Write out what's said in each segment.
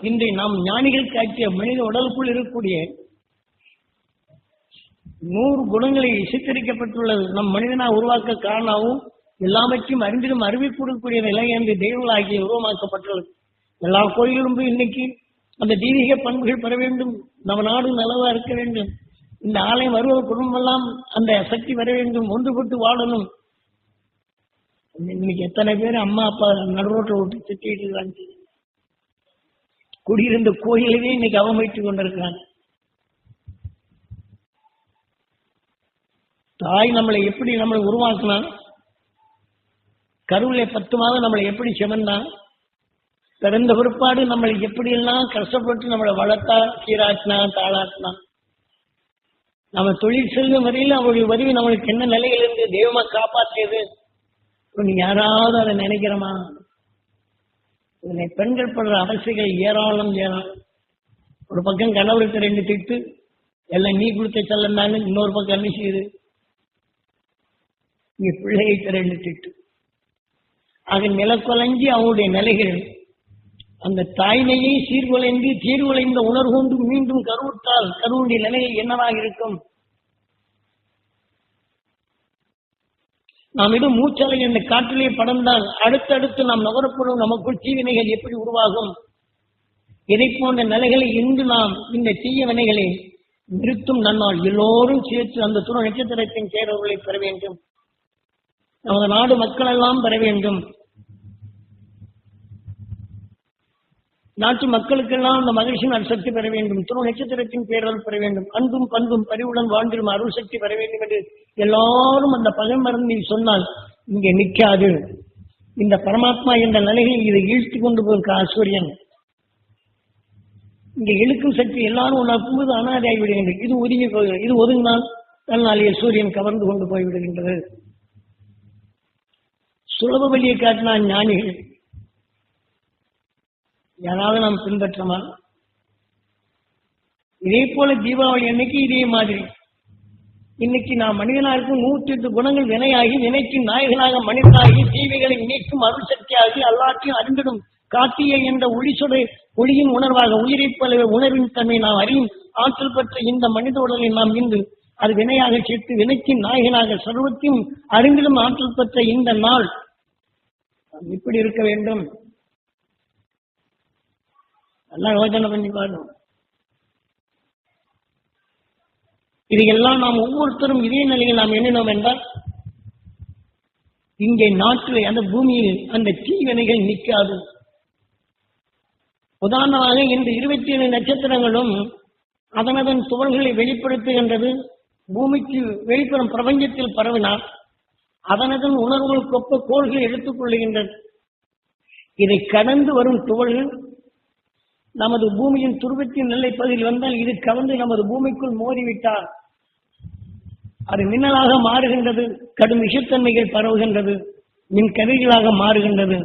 இன்றை நாம் ஞானிகள் காட்டிய மனித உடலுக்குள் இருக்கக்கூடிய 100 குணங்களை சித்தரிக்கப்பட்டுள்ளது. நம் மனிதனாக உருவாக்க காரணமாகவும் எல்லாவற்றையும் அறிந்திடும் அறிவிக்கூடக்கூடிய நிலை என்று தெய்வங்களாகிய உருவமாக்கப்பட்டுள்ளது. எல்லா கோயிலும் இன்னைக்கு அந்த தெய்வீக பண்புகள் பெற வேண்டும். நம்ம நாடு நலவா இருக்க வேண்டும். இந்த ஆலயம் வருவ குடும்பம் எல்லாம் அந்த சக்தி வர வேண்டும். ஒன்றுபட்டு வாழணும். இன்னைக்கு எத்தனை பேர் அம்மா அப்பா நடுரோட்டை விட்டு திட்டிட்டு இருக்காங்க. குடியிருந்த கோயிலவே இன்னைக்கு அவமதித்துக் கொண்டிருக்கிறாங்க. தாய் நம்மளை எப்படி நம்மளை உருவாக்கினா, கருவிலே 10 மாதம் நம்மளை எப்படி செமந்தா, பிறந்த பிற்பாடு நம்மளை எப்படியெல்லாம் கஷ்டப்பட்டு நம்மளை வளர்த்தா, சீராட்டினா, தாளாட்டினா, நம்ம தொழில் செல்லும் வரையில் அவருடைய உதவி நம்மளுக்கு என்ன நிலையில் இருந்து தெய்வமா காப்பாற்றியது. நீ யாராவது அதை நினைக்கிறோமா? இதனை பெண்கள் படுற அவசியங்கள் ஏராளம் ஏராளம். ஒரு பக்கம் கணவருக்கு 2 திட்டு, எல்லாம் நீ கொடுத்த செல்லம் தானே. இன்னொரு பக்கம் என்ன செய்யுது, நீ பிள்ளைக்கு 2 திட்டு. ஆக நிலக்குலைஞ்சி அவனுடைய நிலைகள் அந்த தாய்மையை சீர்குலைந்து சீர்குலைந்த உணர்வுண்டு மீண்டும் கருவுற்றால் கருவுடைய நிலையில் என்னவாக இருக்கும்? நாம் இடும் மூச்சலை என்ற காற்றிலே படர்ந்தால் அடுத்தடுத்து நாம் நுகரப்படும் நமக்குள் தீவினைகள் எப்படி உருவாகும்? இதை போன்ற நிலைகளை இன்று நாம் இந்த தீய வினைகளை நிறுத்தும் நன்னால் எல்லோரும் சேர்த்து அந்த துணை நட்சத்திரத்தின் சேர்வர்களை பெற வேண்டும். நமது நாடு மக்கள் எல்லாம் பெற வேண்டும். நாட்டு மக்களுக்கெல்லாம் அந்த மகிழ்ச்சியின் அருசக்தி பெற வேண்டும். துணை நட்சத்திரத்தின் பேரல் பெற வேண்டும். அன்பும் பண்பும் பரிவுடன் வாழ்ந்திடும் அருள் சக்தி பெற வேண்டும் என்று எல்லாரும் அந்த பகை மருந்து சொன்னால் இங்கே நிற்காது. இந்த பரமாத்மா என்ற நிலையில் இதை இழுத்து கொண்டு போயிருக்க ஆச்சரியன். இங்கே இழுக்கும் சக்தி எல்லாரும் உணர்ப்பும்போது அனாதையாகி விடுகின்றது. இது ஒதுங்கி போகிறது. இது ஒதுங்கினால் தன்னாலேயே சூரியன் கவர்ந்து கொண்டு போய்விடுகின்றது. சுலப வழியை காட்டினான் ஞானிகள். யாராவது நாம் பின்பற்றமா? இதே போல தீபாவளி அன்னைக்கு இதே மாதிரி இன்னைக்கு நாம் மனிதனாருக்கு 108 குணங்கள் வினையாகி வினைக்கு நாயகனாக மனிதனாகி தீவைகளை நீக்கும் அருள் சக்தியாகி எல்லாத்தையும் அறிந்திடும் காட்டிய என்ற ஒளிசுடை ஒளியின் உணர்வாக உயிரை போலவே உணர்வின் தன்மை நாம் அறியும் ஆற்றல் பெற்ற இந்த மனித உடலை நாம் இன்று அது வினையாக சேர்த்து வினைக்கின் நாயகனாக சர்வத்தையும் அறிந்திடும் ஆற்றல் பெற்ற இந்த நாள் இப்படி இருக்க வேண்டும். நல்லா யோசனை பண்ணி பாருங்க. இதையெல்லாம் நாம் ஒவ்வொருத்தரும் இதே நிலையில் நாம் எண்ணினோம் என்றால் இங்கே நாட்டில் அந்த பூமியில் அந்த தீவினைகள் நிற்காது. உதாரணமாக இந்த 27 நட்சத்திரங்களும் அதனதன் துவல்களை வெளிப்படுத்துகின்றது. பூமிக்கு வெளிப்புறம் பிரபஞ்சத்தில் பரவினால் அதனதன் உணர்வுகள் கொப்ப கோள்களை எடுத்துக் கொள்ளுகின்றது. இதை கடந்து வரும் துவல்கள் நமது பூமியின் துருவத்தின் நிலை பகுதியில் வந்தால் இது கவர்ந்து நமது பூமிக்குள் மோதிவிட்டால் அது மின்னலாக மாறுகின்றது. கடும் விஷத்தன்மைகள் பரவுகின்றது. மின் கதிர்களாக மாறுகின்றது.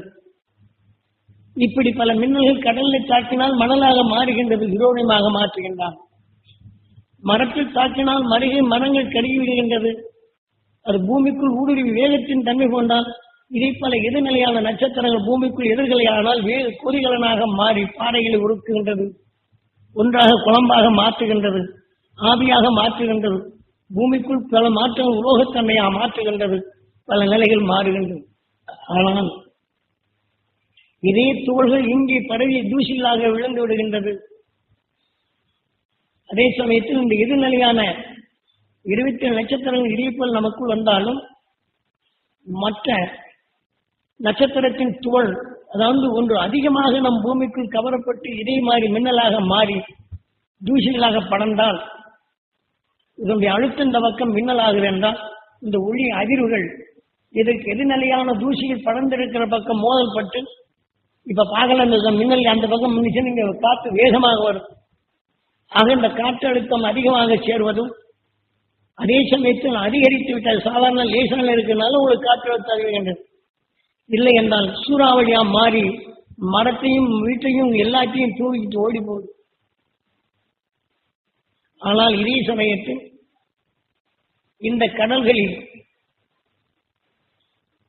இப்படி பல மின்னல்கள் கடலில் தாக்கினால் மணலாக மாறுகின்றது. யுரேனியமாக மாற்றுகின்றான். மரத்தில் தாக்கினால் மரங்கள் கருகிவிடுகின்றது. அது பூமிக்குள் ஊடுருவி வேகத்தின் தன்மை கொண்டால் இதை பல எதிர்நிலையான நட்சத்திரங்கள் பூமிக்குள் எதிர்கலையானால் வேறு கொதிகலனாக மாறி பாறைகளை உருக்குகின்றது. ஒன்றாக குழம்பாக மாற்றுகின்றது. ஆவியாக மாற்றுகின்றது. பூமிக்குள் பல மாற்றங்கள் உலோகத்தன்மையாக மாற்றுகின்றது. பல நிலைகள் மாறுகின்றது. ஆனால் இதே துகள்கள் இங்கே பரவி தூசிலாக விழுந்து விடுகின்றது. அதே சமயத்தில் இந்த எதிர்நிலையான 27 நட்சத்திரங்கள் இதேபோல் நமக்குள் வந்தாலும் மற்ற நட்சத்திரத்தின் துகள் அதாவது ஒன்று அதிகமாக நம் பூமிக்குள் கவரப்பட்டு இதே மாதிரி மின்னலாக மாறி தூசிகளாக படர்ந்தால் இதனுடைய அழுத்தம் இந்த பக்கம் மின்னலாகுது என்றால் இந்த ஒளி அதிர்வுகள் இதற்கு எதிர்நிலையான தூசிகள் படர்ந்திருக்கிற பக்கம் மோதல் பட்டு இப்ப பார்க்கல இந்த மின்னல் அந்த பக்கம் முன்னிச்சு நீங்க காற்று வேகமாக வரும். ஆக இந்த காற்று அழுத்தம் அதிகமாக சேர்வதும் அதே சமயத்தில் அதிகரித்து விட்டால் சாதாரண லேசனில் இருக்கிறதுனால உங்களுக்கு காற்று அழுத்தம் அதிகரிக்கின்றது. இல்லை என்றால் சூறாவளியா மாறி மரத்தையும் வீட்டையும் எல்லாத்தையும் தூக்கிட்டு ஓடி போகுது. ஆனால் இதே சமயத்தில் இந்த கடல்களில்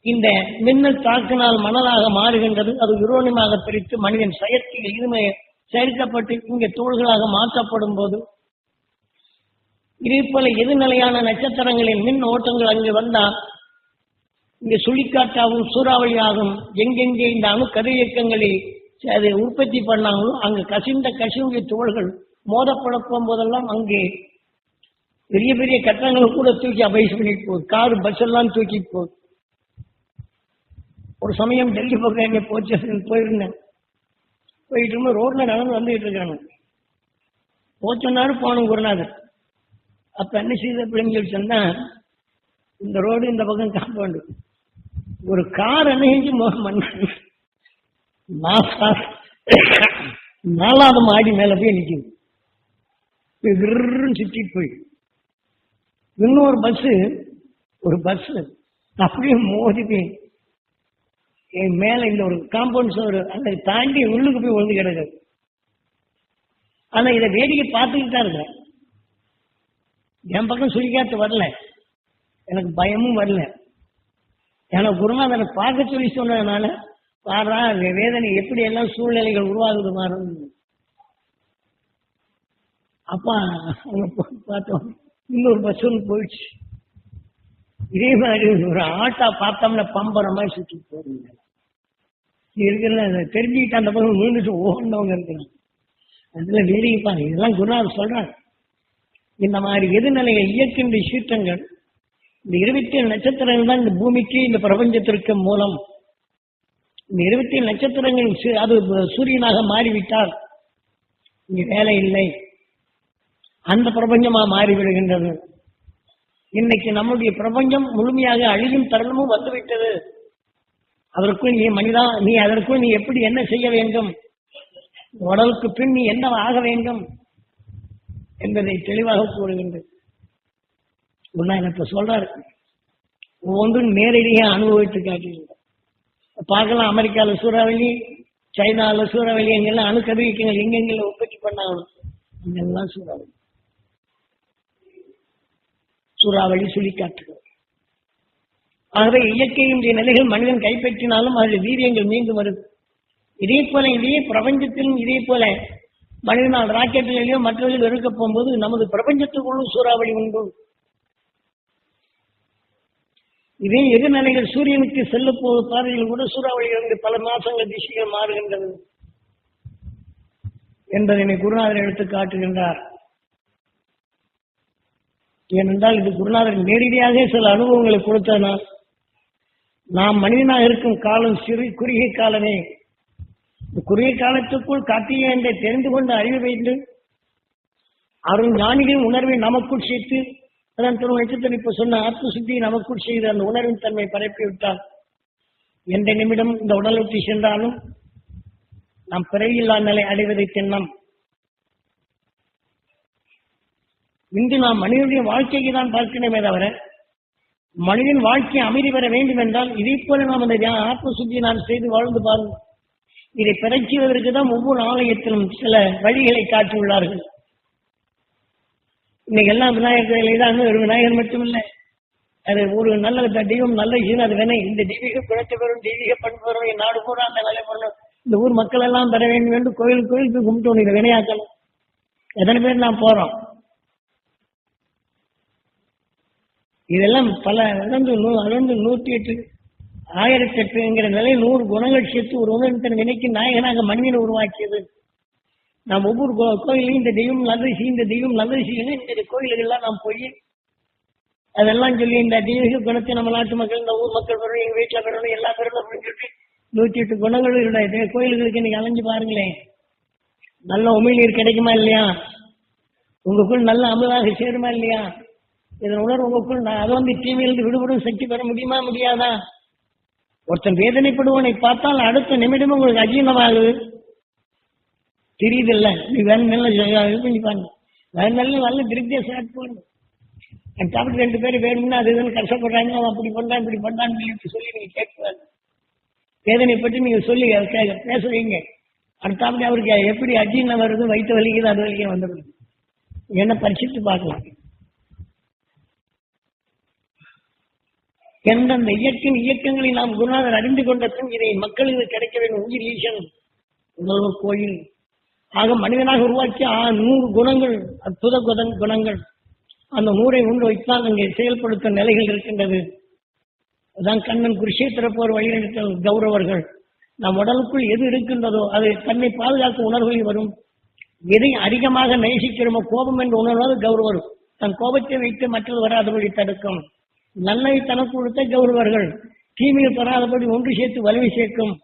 இந்த மின்னல் தாக்கினால் மணலாக மாறுகின்றது. அது யுரேனியமாக பிரித்து மனிதன் செயற்கை இருமை சரிக்கப்பட்டு இங்கே தோள்களாக மாற்றப்படும் போது இதே போல எதிர்நிலையான நட்சத்திரங்களின் மின் ஓட்டங்கள் அங்கு வந்தால் இங்கே சுழிக்காற்றாகவும் சூறாவளியாகும் எங்கெங்கே இந்த அணு கதிரியக்கங்களை அதை உற்பத்தி பண்ணாங்களோ அங்கு கசிந்த தோள்கள் மோதப்படப்போம் போதெல்லாம் அங்கே பெரிய பெரிய கட்டங்களை கூட தூக்கி அபைஸ் பண்ணிட்டு போகுது. காரு பஸ் எல்லாம் தூக்கி போகுது. ஒரு சமயம் டெல்லி பக்கம் எங்க போயிருந்தேன். போயிட்டு இருக்கும் ரோட்ல நடந்து வந்துகிட்டு இருக்காங்க. போச்சனாரு போனோம் குருநாதர். அப்ப என்ன செய்த அப்படின்னு சொல்லி சொன்னா, இந்த ரோடு இந்த பக்கம் காம்பவுண்டு, ஒரு கார் என்ன செஞ்சு நாலாவது மாடி மேல போய் நிக்குது. சுத்தி போய் இன்னொரு பஸ் அப்படியே மோதி போய் மேல இந்த ஒரு காம்பவுண்ட் சோறு அதை தாண்டி உள்ளுக்கு போய் விழுந்து கிடக்குது. ஆனா இதை வேடிக்கை பார்த்துக்கிட்டு தான் இருக்கேன். என் பக்கம் சுழிக்காத்து வரல, எனக்கு பயமும் வரல. ஏன்னா குருநாதனை பார்க்க சொல்லி சொன்னதுனால பாரா வேதனை எப்படி எல்லாம் சூழ்நிலைகள் உருவாகுது மாறும். அப்பா அங்க பார்த்தோம், இன்னொரு பஸ் ஒன்று போயிடுச்சு. இதே மாதிரி ஒரு ஆட்டா பார்த்தோம்னா பம்பர மாதிரி சுற்றி போறீங்க இருக்கிற தெரிஞ்சுக்கிட்டு அந்த பக்கம் விழுந்துட்டு ஓடினவங்க இருக்கிறாங்க. அதுல வேடிக்கைப்பாங்க. இதெல்லாம் குருநாதர் சொல்றாங்க. இந்த மாதிரி எதிர்நிலையை இயக்கின்ற சீற்றங்கள், இந்த 27 நட்சத்திரங்கள் தான் இந்த பூமிக்கு இந்த பிரபஞ்சத்திற்கு மூலம். இந்த 27 நட்சத்திரங்கள் அது சூரியனாக மாறிவிட்டால் இங்க வேலை இல்லை, அந்த பிரபஞ்சமா மாறிவிடுகின்றது. இன்னைக்கு நம்முடைய பிரபஞ்சம் முழுமையாக அழியும் தருணமும் வந்துவிட்டது. அதற்குள் நீ மனிதா, நீ அதற்குள் நீ எப்படி என்ன செய்ய வேண்டும், உடலுக்கு பின் நீ என்ன ஆக வேண்டும் என்பதை தெளிவாக கூறுகின்றது. இப்ப சொல்றாரு, ஒவ்வொன்றும் நேரடியாக அனுபவித்து காட்டுகின்ற பார்க்கலாம். அமெரிக்காவில் சூறாவளி, சைனாவில் சூறாவளி, எங்கெல்லாம் அணு கதிரியக்கங்கள் எங்கெங்கெல்லாம் உற்பத்தி பண்ணாலும் அங்கெல்லாம் சூறாவளி சுழிக்காற்றுகள். ஆகவே இயற்கையினுடைய நிலைகள் மனிதன் கைப்பற்றினாலும் அதில் வீரியங்கள் மீண்டும் வருது. இதே போல இதே பிரபஞ்சத்திலும் இதே போல மனிதனால் ராக்கெட்டிலேயோ மற்றவர்கள் இருக்க போகும்போது நமது பிரபஞ்சத்துக்குள்ளும் சூறாவளி உண்டு. இதே எதிர்நிலைகள் சூரியனுக்கு செல்ல போகிற பாதையில் கூட சூறாவளியிலிருந்து பல மாசங்கள் திசைகள் மாறுகின்றது என்பதனை குருநாதர் எடுத்து காட்டுகின்றார். ஏனென்றால் இது குருநாதர் நேரடியாக சில அனுபவங்களை கொடுத்தனால், நாம் மனிதனாக இருக்கும் காலம் குறுகிய காலமே. குறுகிய காலத்துக்குள் காட்டிய என்றை தெரிந்து கொண்டு அறிவு வைத்து அருள் ஞானிகளின் உணர்வை நமக்குள் சேர்த்து அதன் தரும் நட்சத்திரம் இப்ப சொன்ன ஆத்ம சுத்தியை நமக்குள் செய்து அந்த உணர்வின் தன்மை பரப்பிவிட்டால் எந்த நிமிடம் இந்த உடல் விட்டு சென்றாலும் நாம் பிறவியில்லா நிலை அடைவதை தென்னம். இன்று நாம் மனிதனுடைய வாழ்க்கைக்கு தான் பார்க்கணுமே தவிர, மனிதன் வாழ்க்கையை அமைதி பெற வேண்டும் என்றால் இதே போல நாம் அந்த ஆத்ம சுத்தியை நாம் செய்து வாழ்ந்து பாருங்கள். இதை பெறச்சுவதற்கு தான் ஒவ்வொரு ஆலயத்திலும் சில வழிகளை காட்டியுள்ளார்கள். இன்னைக்கு எல்லாம் விநாயகர் தான், ஒரு விநாயகர் மட்டுமில்லை, அது ஒரு நல்ல தெய்வம் நல்ல ஈன அது வேணை. இந்த தெய்வீக குணத்தை பெறும், தெய்வீக பண்பு வரும், நாடு பூரா அந்த நிலை பண்ணணும், இந்த ஊர் மக்கள் எல்லாம் பெற வேண்டும் என்று கோயில் போய் கும்பிட்டு இதை வினையாக்கணும். எத்தனை பேர் நாம் போறோம்? இதெல்லாம் பல அளந்து 108 1008 நிலை 100 குணங்கள் சேர்த்து ஒரு உணர்வின் வினைக்கு நாயகனாக மனிதனை உருவாக்கியது. நாம் ஒவ்வொரு கோயிலையும் இந்த தெய்வம் நல்லது செய்யும், இந்த தெய்வம் நல்லது செய்யணும், இந்த கோயில்கள்லாம் நாம் போய் அதெல்லாம் சொல்லி இந்த தெய்வீக குணத்தை நம்ம நாட்டு மக்கள், இந்த ஊர் மக்கள் பெறணும், எங்க வீட்டுல பெறணும், எல்லா பெறணும் அப்படின்னு சொல்லிட்டு 108 குணங்களும் கோயில்களுக்கு இன்னைக்கு அலைஞ்சு பாருங்களேன். நல்ல உமிழ்நீர் கிடைக்குமா இல்லையா? உங்களுக்குள் நல்ல அமுதாக சேருமா இல்லையா? இதன் உணர்வு உங்களுக்குள் அது தீமையிலிருந்து விடுபடும் சக்தி பெற முடியுமா முடியாதா? ஒருத்தன் வேதனைப்படுவனை பார்த்தால் அடுத்த நிமிடம் உங்களுக்கு அஜீனமாகுது, தெரியுது இல்ல? நீ வேற நல்ல இது பண்ணி பாருங்க, வேற நல்ல திருப்தியா ஸ்டார்ட் பண்ணுங்க. சாப்பிட்டு 2 பேர் வேணும்னா அது இதுன்னு கஷ்டப்படுறாங்க, அவன் அப்படி பண்றான் இப்படி பண்றான்னு சொல்லி நீங்க கேட்க வேதனை பற்றி நீங்க சொல்லி பேச வைங்க. அடுத்தாப்படி அவருக்கு எப்படி அஜீனம் வருது, வயிற்று வலிக்குது, அது வலிக்க வந்துடுது. என்ன பரிசித்து பார்க்கலாம். எந்தெந்த இயக்கங்களை நாம் குருநாதர் அறிந்து கொண்ட பின் இதை மக்களுக்கு கிடைக்க வேண்டும். உயிர் ஈசன் உணர்வு கோயில் ஆக மனிதனாக உருவாக்கிய 100 குணங்கள், அற்புத குணங்கள், அந்த 100ஐ உண்டு வைத்தால் அங்கே செயல்படுத்த நிலைகள் இருக்கின்றது. அதான் கண்ணன் குருஷேத்திர போர் வழிநடத்தல் கௌரவர்கள். நம் உடலுக்குள் எது இருக்கின்றதோ அது தன்னை பாதுகாக்கும் உணர்வுகள் வரும். எதை அதிகமாக நேசிக்கிறோமோ கோபம் என்ற உணர்வாக கௌரவர் தன் கோபத்தை வைத்து மற்றது வராதபடி தடுக்கும். நல்லவை தனக்கு கொடுத்த கௌரவர்கள் தீமையில் பெறாதபடி ஒன்று சேர்த்து வலிமை சேர்க்கும்.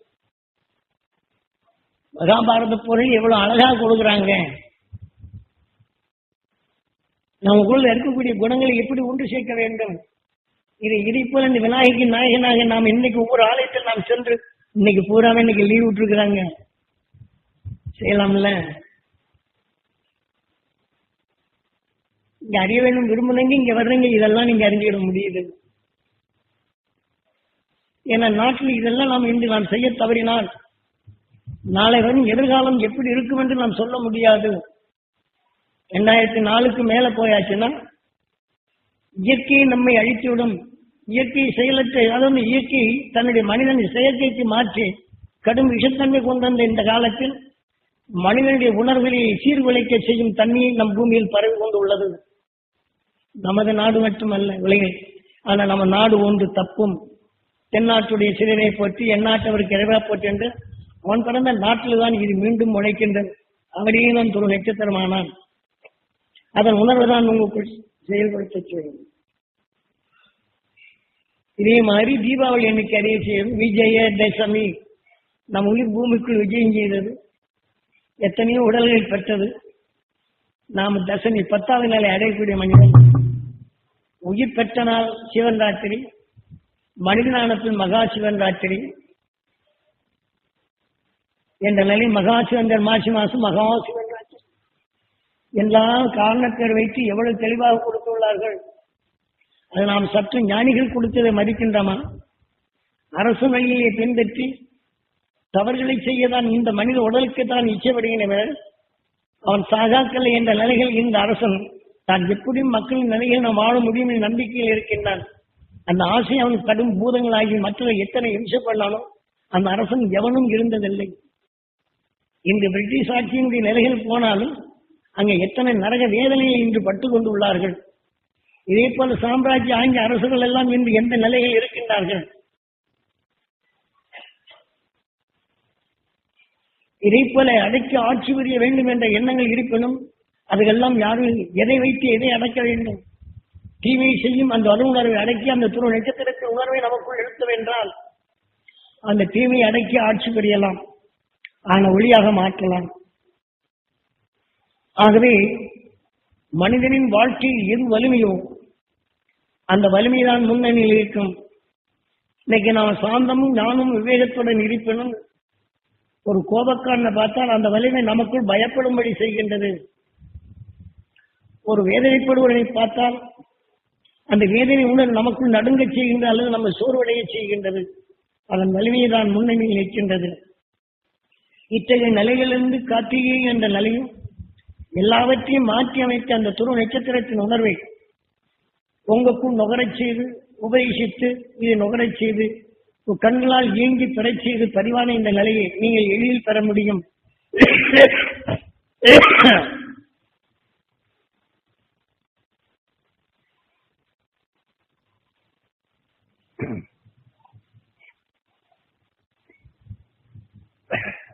மகாபாரத போரில் எவ்வளவு அழகாக கொடுக்குறாங்க. நமக்குள்ள இருக்கக்கூடிய குணங்களை எப்படி ஒன்று சேர்க்க வேண்டும். இதை போல இந்த விநாயகரின் நாயகனாக நாம் இன்னைக்கு ஒவ்வொரு ஆலயத்தில் நாம் சென்று இன்னைக்கு பூராமே இன்னைக்கு லீவ் விட்டுருக்குறாங்க, செய்யலாம்ல. இங்க அறிய வேண்டும் விரும்புனீங்க, இங்க வர்றீங்க, இதெல்லாம் நீங்க அறிஞ்சிட முடியுது. ஏன்னா நாட்டில் இதெல்லாம் நாம் இன்று நாம் செய்ய தவறினால் நாளை வரும் எதிர்காலம் எப்படி இருக்கும் என்று நாம் சொல்ல முடியாது. 2004க்கு மேல போயாச்சுன்னா இயற்கையை நம்மை அழித்துவிடும். இயற்கையை செயலற்ற, அதாவது இயற்கை தன்னுடைய மனிதன் செயற்கைக்கு மாற்றி கடும் விஷத்தன்மை கொண்ட இந்த காலத்தில் மனிதனுடைய உணர்வுகளை சீர்குலைக்க செய்யும் தன்மையை நம் பூமியில் பரவி கொண்டு உள்ளது. நமது நாடு மட்டுமல்ல உலகில். ஆனால் நம்ம நாடு ஒன்று தப்பும். தென்னாட்டுடைய சிறுனை போற்றி எந்நாட்டவருக்கு இறைவா போற்றி என்று அவன் பிறந்த நாட்டில் தான் இது மீண்டும் முளைக்கின்றது. அவரையே நான் ஒரு நட்சத்திரமானான். அதன் உணர்வுதான் உங்களுக்குள் செயல்படுத்த செய்யும். இதே மாதிரி தீபாவளி அன்னைக்கு அறிய செய்யும் விஜயதசமி. நம் உயிர் பூமிக்குள் விஜயம் செய்தது, எத்தனையோ உடல்கள் பெற்றது. நாம் தசமி 10வது நாளை அடையக்கூடிய மனிதன். உயிர் பெற்ற நாள் சிவன் ராத்திரி, மனிதனானத்தில் மகா சிவன் ராத்திரி என்ற நிலை. மகா சிவன் மாசி மாசம் மகா சிவன் ராத்திரி எல்லாம் காரணத்தை வைத்து எவ்வளவு தெளிவாக கொடுத்துள்ளார்கள். அது நாம் சற்று ஞானிகள் கொடுத்ததை மதிக்கின்றமா? அரசு வழியை பின்பற்றி தவறுகளை செய்யதான் இந்த மனித உடலுக்கு தான் இச்சைப்படுகின்றனர். அவன் சாகாக்கலை என்ற நிலைகள் இந்த அரசன் தான் எப்படி மக்களின் நிலையில் நாம் வாழ முடியும் என்ற நம்பிக்கையில் இருக்கின்றான். அந்த ஆசை அவன் கடும் பூதங்களாகி மற்ற எத்தனை இம்சை பண்ணாலும் அந்த அரசன் எவனும் இருந்ததில்லை. இந்த பிரிட்டிஷ் ஆட்சியினுடைய நிலைகள் போனாலும் அங்கே எத்தனை நரக வேதனையை இன்று பட்டுக் கொண்டு உள்ளார்கள். இதே போல சாம்ராஜ்ய ஆங்கில அரசுகள் எல்லாம் இன்று எந்த நிலையில் இருக்கின்றார்கள். இதே போல அடக்கி ஆட்சி புரிய வேண்டும் என்ற எண்ணங்கள் இருப்பினும் அதுக்கெல்லாம் யாரும் எதை வைத்து எதை அடக்க வேண்டும். தீமையை செய்யும் அந்த அருணர்வை அடக்கி அந்த துரு நட்சத்திரத்தின் உணர்வை நமக்குள் எடுத்தோம் என்றால் அந்த தீமையை அடக்கி ஆட்சி புரியலாம், ஆன ஒளியாக மாற்றலாம். ஆகவே மனிதனின் வாழ்க்கையில் எது வலிமையோ அந்த வலிமைதான் முன்னணியில் இருக்கும். இன்னைக்கு நாம் சாந்தமும் ஞானும் விவேகத்துடன் இருப்பினும் ஒரு கோபக்காரனை பார்த்தால் அந்த வலிமை நமக்குள் பயப்படும்படி செய்கின்றது. ஒரு வேதனைப்படுவதை பார்த்தால் அந்த வேதனை உணர்வு நமக்குள் நடுங்க செய்கின்றது அல்லது நம்ம சோர்வடைய செய்கின்றது. அதன் வலிமையை தான் முன்னணியில் நிற்கின்றது. இத்தகைய நிலைகளிலிருந்து கார்த்திகை என்ற நிலையும் எல்லாவற்றையும் மாற்றி அமைத்த அந்த துரு நட்சத்திரத்தின் உணர்வை உங்களுக்குள் நுகரச் செய்து உபதேசித்து இதை நுகரச் செய்து கண்களால் இயங்கி பெறச் செய்து பதிவான இந்த நிலையை நீங்கள் எளிதில் பெற முடியும்.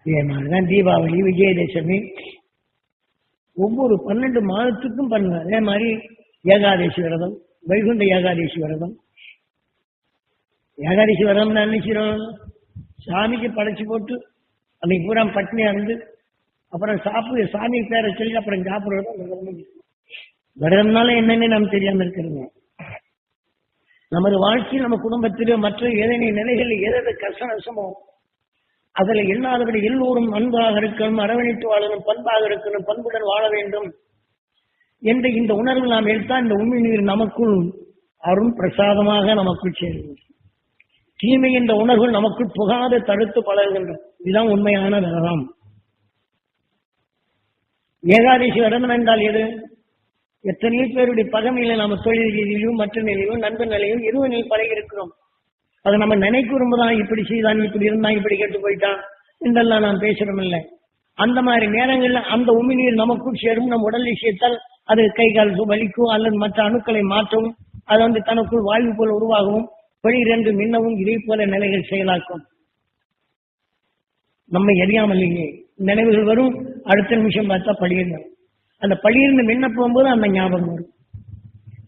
இதே மாதிரிதான் தீபாவளி, விஜயதசமி ஒவ்வொரு 12 மாதத்துக்கும் பண்ணுங்க. அதே மாதிரி ஏகாதசி விரதம், வைகுண்ட ஏகாதசி விரதம். ஏகாதசி விரதம் நினைக்கிறோம் சாமிக்கு படைச்சு போட்டு அன்னைக்கு பூரா பட்னியா இருந்து அப்புறம் சாப்பிடு சாமி பேரை சொல்லி அப்புறம் சாப்பிடுறது விரதம்னால என்னன்னு நமக்கு தெரியாம இருக்கிறது. நமது வாழ்க்கையில் நம்ம குடும்பத்திலோ மற்ற ஏதேனும் நிலைகளில் எதாவது கஷ்ட நஷ்டமோ அதுல இல்லாதபடி எல்லோரும் அன்பாக இருக்கணும், அரவணைத்து வாழணும், பண்பாக இருக்கணும், பண்புடன் வாழ வேண்டும் என்ற இந்த உணர்வு நாம் எடுத்தால் இந்த உண்மை நீர் நமக்குள் அருண் பிரசாதமாக நமக்குள் சேரும். தீமை என்ற உணர்வு நமக்குள் புகாத தடுத்து பழகுகின்றன. இதுதான் உண்மையான விரதம். ஏகாதசி விரதம் என்றால் எது? எத்தனையோ பேருடைய பகமையில நம்ம தொழில் ரீதியிலும் மற்ற நிலையிலும் நண்பர் நிலையிலும் இருவ நிலை பழகி இருக்கிறோம். அதை நம்ம நினைக்கிறோம்தான் இப்படி செய்தான், இப்படி இருந்தான், இப்படி கேட்டு போயிட்டான் என்றெல்லாம் நாம் பேசுறோம் இல்லை. அந்த மாதிரி நேரங்கள்ல அந்த உமிழ்நீர் நமக்குள் சேரும், நம் உடலில் சேர்த்தால் அது கை கால் வலிக்கும் அல்லது மற்ற அணுக்களை மாற்றவும், அது தனக்குள் வாயு போல உருவாகவும் வெளியிரண்டு மின்னவும் இதே போல நிலைகள் செயலாக்கும். நம்மை அறியாமலேயே நினைவுகள் வரும். அடுத்த நிமிஷம் பார்த்தா பழியிடும். அந்த பழியிருந்து மின்ன போகும்போது அந்த ஞாபகம் வரும்.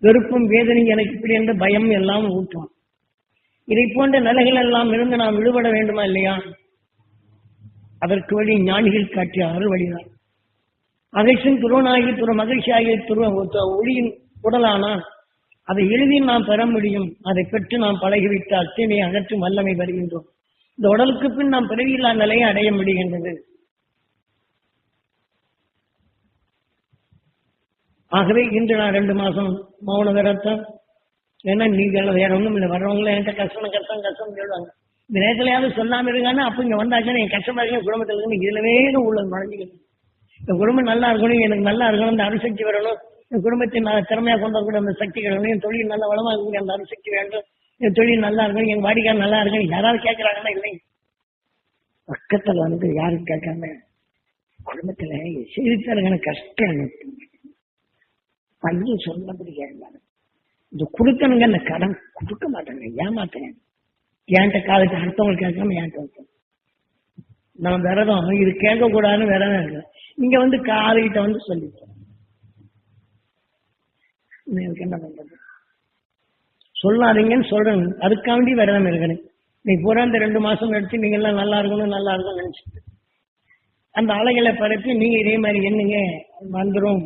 வெறுப்பும் வேதனை எனக்கு இப்படி என்ற பயம் எல்லாம் ஊட்டும். இதை போன்ற நிலைகள் எல்லாம் இருந்து நாம் விடுபட வேண்டுமா இல்லையா? அதற்கு வழி ஞானிகள் காட்டிய அருள் வழிதான். அகசின் துருவனாகி துற மகிழ்ச்சி ஆகிய ஒளியின் உடலானால் அதை எளிதில் நாம் பெற முடியும். அதை பெற்று நாம் பழகிவிட்டால் தீமையை அகற்றும் வல்லமை வருகின்றோம். இந்த உடலுக்கு பின் நாம் பிறவியில்லா நிலையை அடைய முடிகின்றது. ஆகவே இன்று நான் 2 மாசம் மௌன விரத்தம். ஏன்னா நீங்கள் வேற ஒண்ணும் இல்லை, வர்றவங்கள என்கிட்ட கஷ்டம் சொல்லுவாங்க. இந்த நேரத்திலையாவது சொல்லாம இருக்கான்னு அப்ப இங்க வந்தாச்சுன்னா என் கஷ்டமா இருக்கு, குடும்பத்தில் இருக்கு, இதுலவே உள்ளது நுழைஞ்சுக்கணும். என் குடும்பம் நல்லா இருக்கணும், எனக்கு நல்லா இருக்கணும், அந்த அணுசக்தி வரணும், என் குடும்பத்தை நான் திறமையா கொண்டு வரக்கூடிய அந்த சக்தி கிடைக்கணும், என் தொழில் நல்ல வளமா இருக்கக்கூடிய அந்த அணுசக்தி வேண்டும், என் தொழில் நல்லா இருக்கணும், என் வாடிக்கையாளர் நல்லா இருக்கணும். யாராவது கேட்கறாங்கன்னா இல்லை. பக்கத்துல யாரும் கேட்காம குடும்பத்துல செய்தித்தாளுங்க கஷ்டம் பையன் சொன்னபடி கேட்பாங்க. இந்த கொடுக்கணுங்க, அந்த கடன் கொடுக்க மாட்டேங்க, ஏமாத்தேன். என்கிட்ட காலத்து அடுத்தவங்க கேட்காம என்கிட்ட நான் விரதம் இது கேட்க கூடாதுன்னு விரதம் இருக்கு. இங்க காலைகிட்ட சொல்லிட்டேன். எனக்கு என்ன பண்றது? சொல்லாதீங்கன்னு சொல்றேன். அதுக்காண்டி விரதம் இருக்கணும். நீ பூரா இந்த 2 மாசம் கழிச்சு நீங்க எல்லாம் நல்லா இருக்கணும் நினைச்சிட்டு அந்த அலைகளை பரப்பி நீங்க இதே மாதிரி என்னங்க வந்துடும்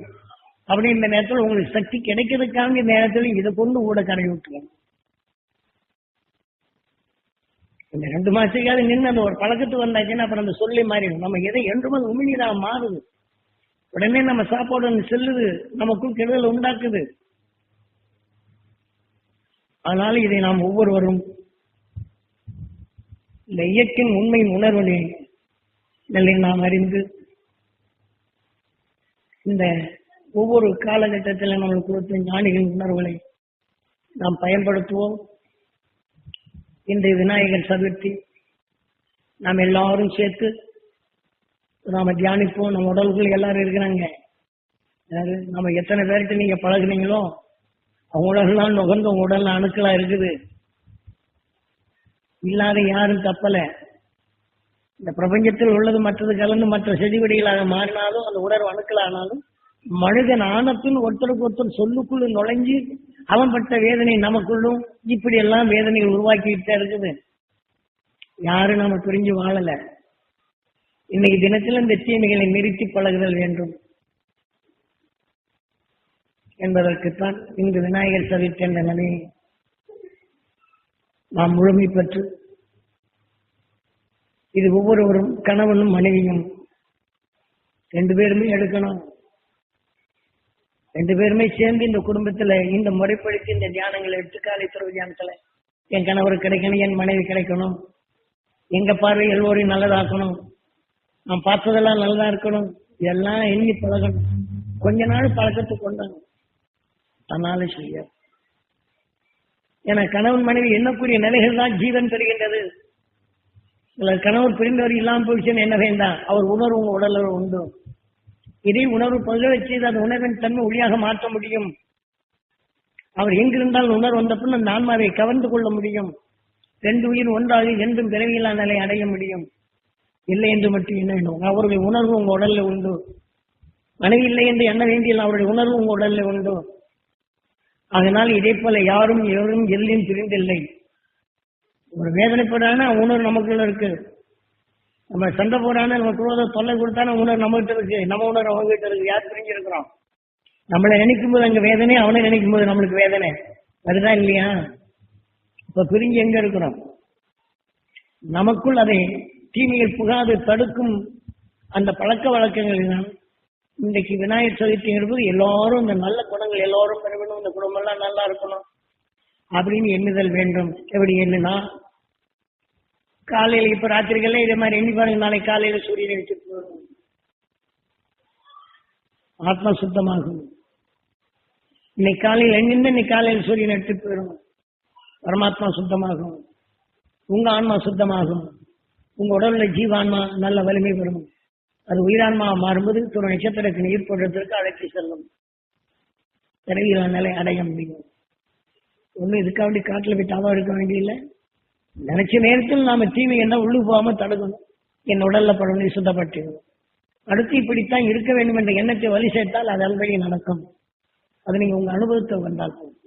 அப்படின்ற நேரத்தில் உங்களுக்கு சக்தி கிடைக்கிறதுக்காக நேரத்தில் இதை கொண்டு ஊட கரை விட்டுருவோம். இந்த 2 மாசத்துக்காவது நின்று அந்த ஒரு பழக்கத்துக்கு வந்தாச்சுன்னா அப்புறம் அந்த சொல்லி மாறிடும். நம்ம எதை என்றும் அது உமிழ்நீராக மாறுது. உடனே நம்ம சாப்பாடு செல்லுது, நமக்கும் கெடுதல் உண்டாக்குது. அதனால இதை நாம் ஒவ்வொருவரும் இந்த இயற்கையின் உண்மையின் உணர்வதை நிலை நாம் அறிந்து இந்த ஒவ்வொரு காலகட்டத்தில் நம்மளுக்கு கொடுத்த ஞானிகளின் உணர்வுகளை நாம் பயன்படுத்துவோம். இன்றைய விநாயகர் சதுர்த்தி நாம் எல்லாரும் சேர்த்து நாம தியானிப்போம். நம்ம உடலுக்குள்ள எல்லாரும் இருக்கிறாங்க. நம்ம எத்தனை பேர்கிட்ட நீங்க பழகுனீங்களோ அவங்களெல்லாம் நுகர்ந்து உங்க உடல்ல அணுக்களா இருக்குது. இல்லாத யாரும் தப்பல. இந்த பிரபஞ்சத்தில் உள்ளது மற்றது கலந்து மற்ற செடிவெடிகளாக மாறினாலும் அந்த உணர்வு அணுக்களானாலும் மனிதன் ஆனத்தின் ஒருத்தருக்கு ஒருத்தர் சொல்லுக்குள்ள நுழைஞ்சு அவன் பட்ட வேதனை நமக்குள்ளும் இப்படி எல்லாம் வேதனைகள் உருவாக்கிட்டே இருக்குது. யாரும் நாம பிரிஞ்சு வாழல. இன்னைக்கு தினத்தில் இந்த தீமைகளை நிறுத்தி பழகுதல் வேண்டும் என்பதற்குத்தான் இன்று விநாயகர் சதுர்த்தி என்ற நிலையை நாம் முழுமை பெற்று இது ஒவ்வொருவரும் கணவனும் மனைவியும் 2 பேருமே எடுக்கணும். 2 பேருமே சேர்ந்து இந்த குடும்பத்துல இந்த முறைப்படுத்தி இந்த தியானங்களை எடுத்து காலை துறவு தியானத்துல என் கணவர் கிடைக்கணும், என் மனைவி கிடைக்கணும், எங்க பார்வை எல்லோரையும் நல்லதாக்கணும், நான் பார்த்ததெல்லாம் நல்லதா இருக்கணும், இதெல்லாம் எண்ணி பழகணும். கொஞ்ச நாள் பழக்கத்துக்கு கொண்டாங்க தன்னால செய்ய. ஏன்னா கணவன் மனைவி எண்ணக்கூடிய நிலைகள் தான் ஜீவன் பெறுகின்றது. கணவர் பிரிந்தவர் இல்லாமல் போயிடுச்சுன்னு என்ன வேண்டாம், அவர் உணர்வு உங்க உடல்ல உண்டு. இதே உணர்வு பல்கலை செய்து அந்த உணர்வின் தன்மை ஒளியாக மாற்ற முடியும். அவர் எங்கிருந்தால் உணர்வு வந்த பின் அந்த ஆன்மாவை கவர்ந்து கொள்ள முடியும். 2 உயிர் ஒன்றாக என்றும் பிறவியில்லா நிலை அடைய முடியும். இல்லை என்று மட்டும் என்ன வேண்டும், அவருடைய உணர்வு உங்க உடல்ல உண்டு. மனைவி இல்லை என்று எண்ண வேண்டிய அவருடைய உணர்வு உங்க உடல்ல உண்டு. அதனால் இதே போல யாரும் எவரும் எல்லையும் பிரிந்தில்லை. ஒரு வேதனைப்படான உணர்வு நமக்குள்ள இருக்கு. நம்ம சண்டை போடான நம்ம குரோத தொல்லை கொடுத்தான உணர்வு நம்ம கிட்ட இருக்கு, நம்ம உணர்வு அவங்க கிட்ட இருக்கு. யார் பிரிஞ்சிருக்கிறோம்? நம்மளை நினைக்கும் போது அங்க வேதனை, அவனை நினைக்கும் போது நம்மளுக்கு வேதனை வருதா இல்லையா? இப்ப பிரிஞ்சு எங்க இருக்கிறோம்? நமக்குள் அதை தீமையில் புகாது தடுக்கும் அந்த பழக்க வழக்கங்கள் தான் இன்றைக்கு விநாயகர் சதுர்த்தி என்பது. எல்லாரும் இந்த நல்ல குணங்கள் எல்லாரும் பெறணும், இந்த குடும்பம் எல்லாம் நல்லா இருக்கணும் அப்படின்னு எண்ணுதல் வேண்டும். எப்படி எண்ணுனா காலையில் இப்ப ராத்திரிகள்ல இதே மாதிரி எண்ணி பாருங்க. நாளைக்கு காலையில சூரியனை வச்சுட்டு போகணும், ஆத்மா சுத்தமாகும். இன்னைக்கு காலையில் எண்ணிந்து இன்னைக்கு காலையில் சூரியனை எடுத்துட்டு போயிடும், பரமாத்மா சுத்தமாகும், உங்க ஆன்மா சுத்தமாகும், உங்க உடல்ல ஜீவான்மா நல்ல வலிமை பெறும். அது உயிரான்மா மாறும்போது ஒரு நட்சத்திரத்தின் ஈர்ப்படுறதற்கு அழைத்து செல்லும். பிறகு நிலை அடைய முடியும். ஒன்றும் இதுக்காக வேண்டி காட்டில் போய் தாவா இருக்க வேண்டியில்லை. நினைச்ச நேரத்தில் நாம தீமை என்ன உள்ளு போகாம தடுக்கணும். என் உடல்ல படணும் சுத்தப்பட்டுக்கணும். அடுத்து இப்படித்தான் இருக்க வேண்டும் என்ற எண்ணத்தை வழி சேர்த்தால் அது அல்வழி நடக்கும். அது நீங்க உங்க அனுபவத்தை வந்தால் போகும்.